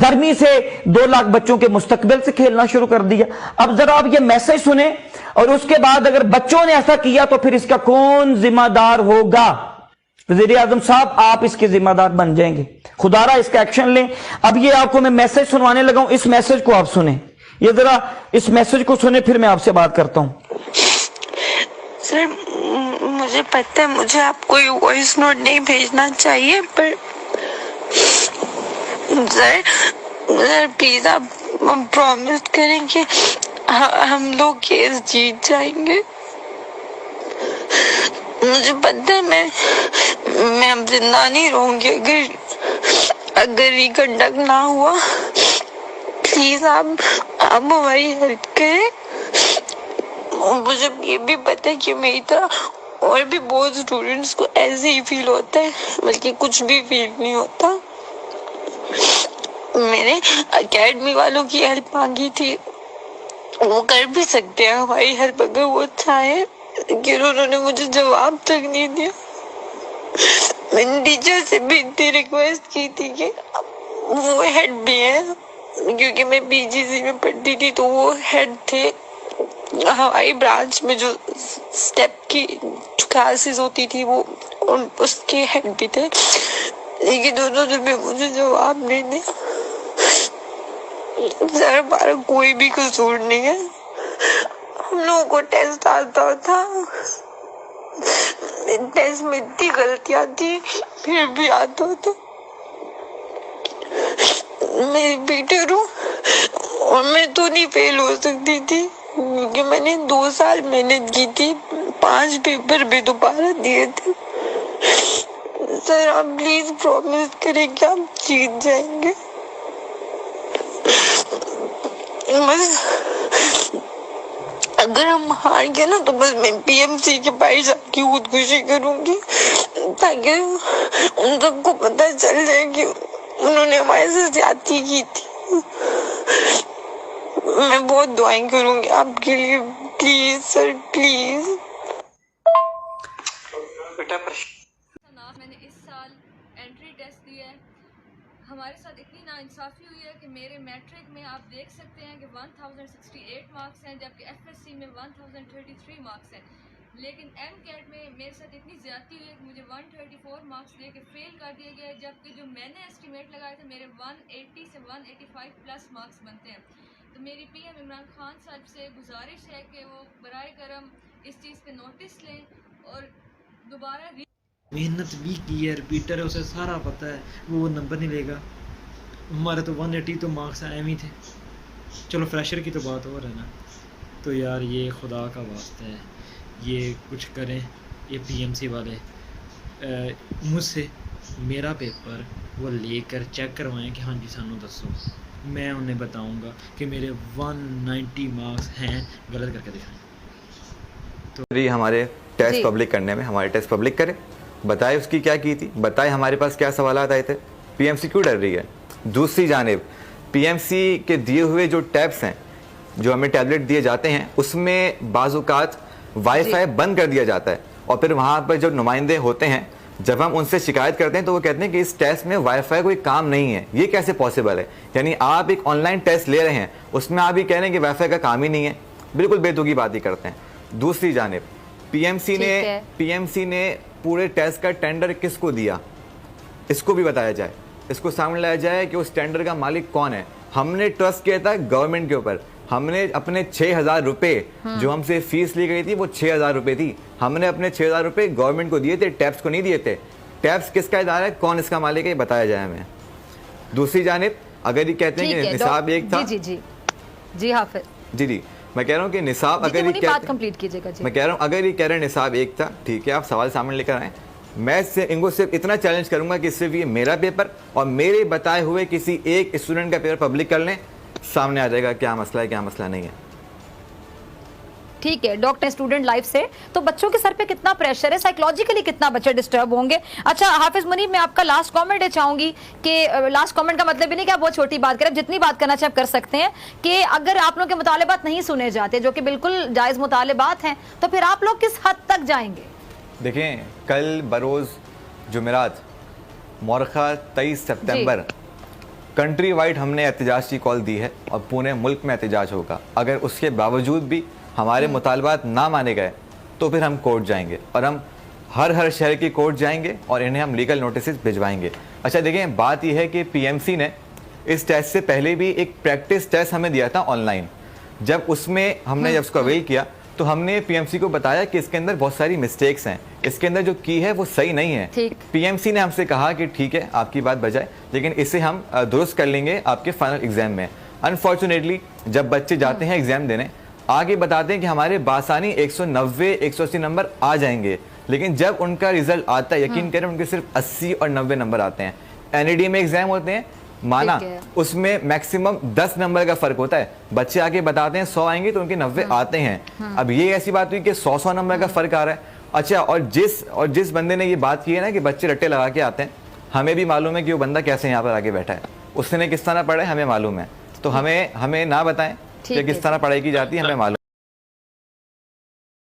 11वीं से 2 लाख बच्चों के मुस्तकबिल से खेलना शुरू कर दिया। अब जरा आप ये मैसेज सुने और उसके बाद अगर बच्चों ने ऐसा किया तो फिर इसका कौन जिम्मेदार होगा? वज़ीर आज़म साहब, आप इसके जिम्मेदार बन जाएंगे, खुदारा इसका एक्शन लें। अब ये आपको मैं मैसेज सुनवाने लगा हूं, इस मैसेज को आप सुने, ये जरा इस मैसेज को सुने, फिर मैं आपसे बात करता हूं। सर मुझे पता है मुझे आपको ये वॉइस नोट नहीं भेजना चाहिए, पर सर प्लीज आप प्रॉमिस करें कि हम लोग केस जीत जाएंगे। मुझे पता है मैं अब जिंदा नहीं रहूंगी अगर ये कंडक्ट ना हुआ। प्लीज आप हमारी हेल्प करें। मुझे ये भी पता है कि मेरी तरह और भी बहुत स्टूडेंट्स को ऐसे ही फील होता है, बल्कि कुछ भी फील नहीं होता। मैंने अकेडमी वालों की हेल्प मांगी थी, वो कर भी सकते हैं हमारी हेल्प अगर वो चाहे, लेकिन उन्होंने मुझे जवाब तक नहीं दिया। मैंने टीचर से भी इतनी रिक्वेस्ट की थी कि वो हेड भी है, क्योंकि मैं पीजीसी में पढ़ती थी तो वो हेड थे हमारी ब्रांच में, जो स्टेप की क्लासेस होती थी वो उसके हेड भी थे, लेकिन उन्होंने भी मुझे जवाब नहीं दिया। सर हमारा कोई भी कसूर नहीं है, हम लोगों को टेस्ट आता था, टेस्ट में इतनी गलतियां थी फिर भी आता था। मैं बेटर हूँ और मैं तो नहीं फेल हो सकती थी, क्योंकि मैंने 2 साल मेहनत की थी, 5 पेपर भी दोबारा दिए थे। सर आप प्लीज प्रॉमिस करें कि आप जीत जाएंगे। बस अगर हम हार गए ना तो बस मैं पीएमसी के पास जाके खुदकुशी करूंगी, ताकि उन सबको पता चल जाए कि उन्होंने हमारे साथ ज्यादती की थी। मैं बहुत दुआएं करूंगी आपके लिए, प्लीज सर प्लीज। बेटा मैंने इस साल एंट्री टेस्ट दिया है, हमारे साथ इतनी नाइंसाफ़ी हुई है कि मेरे मैट्रिक में आप देख सकते हैं कि 1068 मार्क्स हैं, जबकि एफएससी में 1033 मार्क्स हैं। लेकिन एमकेट में मेरे साथ इतनी ज़्यादती हुई है कि मुझे 134 मार्क्स दे के फेल कर दिया गया है, जबकि जो मैंने एस्टिमेट लगाए थे मेरे 180 से 185 प्लस मार्क्स बनते हैं। तो मेरी पीएम इमरान खान साहब से गुजारिश है कि वो बराए करम इस चीज़ पे नोटिस लें और दोबारा मेहनत भी की है, रिपीटर है, उसे सारा पता है, वो नंबर नहीं लेगा। हमारे तो 180 तो मार्क्स एम ही थे। चलो फ्रेशर की तो बात और है ना। तो यार ये खुदा का वास्ता है, ये कुछ करें ये पीएमसी वाले, मुझसे मेरा पेपर वो लेकर चेक करवाएं कि हाँ जी सानू दसो, मैं उन्हें बताऊंगा कि मेरे 190 मार्क्स हैं, गलत करके दिखाएं। तो हमारे टेस्ट पब्लिक करने में हमारे टेस्ट पब्लिक करें, बताए उसकी क्या की थी, बताए हमारे पास क्या सवालात आए थे, पीएमसी क्यों डर रही है। दूसरी जानिब पीएमसी के दिए हुए जो टैब्स हैं, जो हमें टैबलेट दिए जाते हैं, उसमें बाज़-औक़ात वाईफाई बंद कर दिया जाता है, और फिर वहाँ पर जो नुमाइंदे होते हैं, जब हम उनसे शिकायत करते हैं तो वो कहते हैं कि इस टेस्ट में वाईफाई कोई काम नहीं है। ये कैसे पॉसिबल है? यानी आप एक ऑनलाइन टेस्ट ले रहे हैं, उसमें आप ये कह रहे हैं कि वाईफाई का काम ही नहीं है, बिल्कुल बेतुकी बात ही करते हैं। दूसरी जानिब पीएमसी ने पूरे टेस्ट का टेंडर किसको दिया, इसको भी बताया जाए, इसको सामने लाया जाए कि उस टेंडर का मालिक कौन है। हमने ट्रस्ट किया था गवर्नमेंट के ऊपर, हमने अपने 6,000 रुपए जो हमसे फीस ली गई थी वो 6,000 रुपए थी, हमने अपने 6,000 रुपए गवर्नमेंट को दिए थे, टैप्स को नहीं दिए थे। टैप्स किसका इदारा है, कौन इसका मालिक है, ये बताया जाए हमें। दूसरी जानिब अगर ये कहते हैं कि निसाब एक था, जी हाफिज जी मैं कह रहा हूँ कि निसाब अगर ये कंप्लीट कीजिएगा जी, मैं कह रहा हूँ अगर ये कह रहे हैं निसाब एक था, ठीक है, आप सवाल सामने लेकर आए, मैं इनको सिर्फ इतना चैलेंज करूंगा कि सिर्फ ये मेरा पेपर और मेरे बताए हुए किसी एक स्टूडेंट का पेपर पब्लिक कर लें, सामने आ जाएगा क्या मसला है क्या मसला नहीं है। ठीक है, डॉक्टर स्टूडेंट लाइफ से तो बच्चों के सर पे कितना प्रेशर है, साइकोलॉजिकली कितना बच्चे डिस्टर्ब होंगे। अच्छा हाफिज मुनीब, मैं आपका लास्ट कमेंट चाहूंगी कि लास्ट कमेंट का मतलब भी नहीं कि आप बहुत छोटी बात करें, जितनी बात करना चाहिए आप कर सकते हैं, कि अगर आप लोग के मुतालिबात नहीं सुने जाते, जो कि बिल्कुल जायज मुतालिबात हैं, तो फिर आप लोग किस हद तक जाएंगे? देखें, कल बरोज़ जुमेरात मौरखा 23 सितंबर कंट्री वाइड हमने एहतजाज की कॉल दी है और पूरे मुल्क में एहतजाज होगा। अगर उसके बावजूद भी हमारे मुतालबात ना माने गए तो फिर हम कोर्ट जाएंगे और हम हर शहर की कोर्ट जाएंगे और इन्हें हम लीगल नोटिस भिजवाएंगे। अच्छा देखें, बात यह है कि पीएमसी ने इस टेस्ट से पहले भी एक प्रैक्टिस टेस्ट हमें दिया था ऑनलाइन। जब उसमें हमने जब उसको अवेल किया तो हमने पीएमसी को बताया कि इसके अंदर बहुत सारी मिस्टेक्स हैं, इसके अंदर जो की है वो सही नहीं है। पीएमसी ने हमसे कहा कि ठीक है, आपकी बात बजाए, लेकिन इसे हम दुरुस्त कर लेंगे आपके फाइनल एग्जाम में। अनफॉर्चुनेटली जब बच्चे जाते हैं एग्जाम देने, आगे बताते हैं कि हमारे बासानी 190 180 नंबर आ जाएंगे, लेकिन जब उनका रिजल्ट आता है, यकीन करें उनके सिर्फ 80 और 90 नंबर आते हैं। एनईडी में एग्जाम होते हैं, माना उसमें मैक्सिमम 10 नंबर का फर्क होता है। बच्चे आके बताते हैं 100 आएंगे तो उनके 90 आते हैं। अब ये ऐसी बात हुई कि 100 नंबर का फर्क आ रहा है। अच्छा, और जिस बंदे ने ये बात की है ना कि बच्चे रट्टे लगा के आते हैं, हमें भी मालूम है कि वो बंदा कैसे यहाँ पर आके बैठा है, उसने किस तरह पढ़ा है हमें मालूम है। तो हमें ना बताएं कि किस तरह पढ़ाई की जाती है, हमें मालूम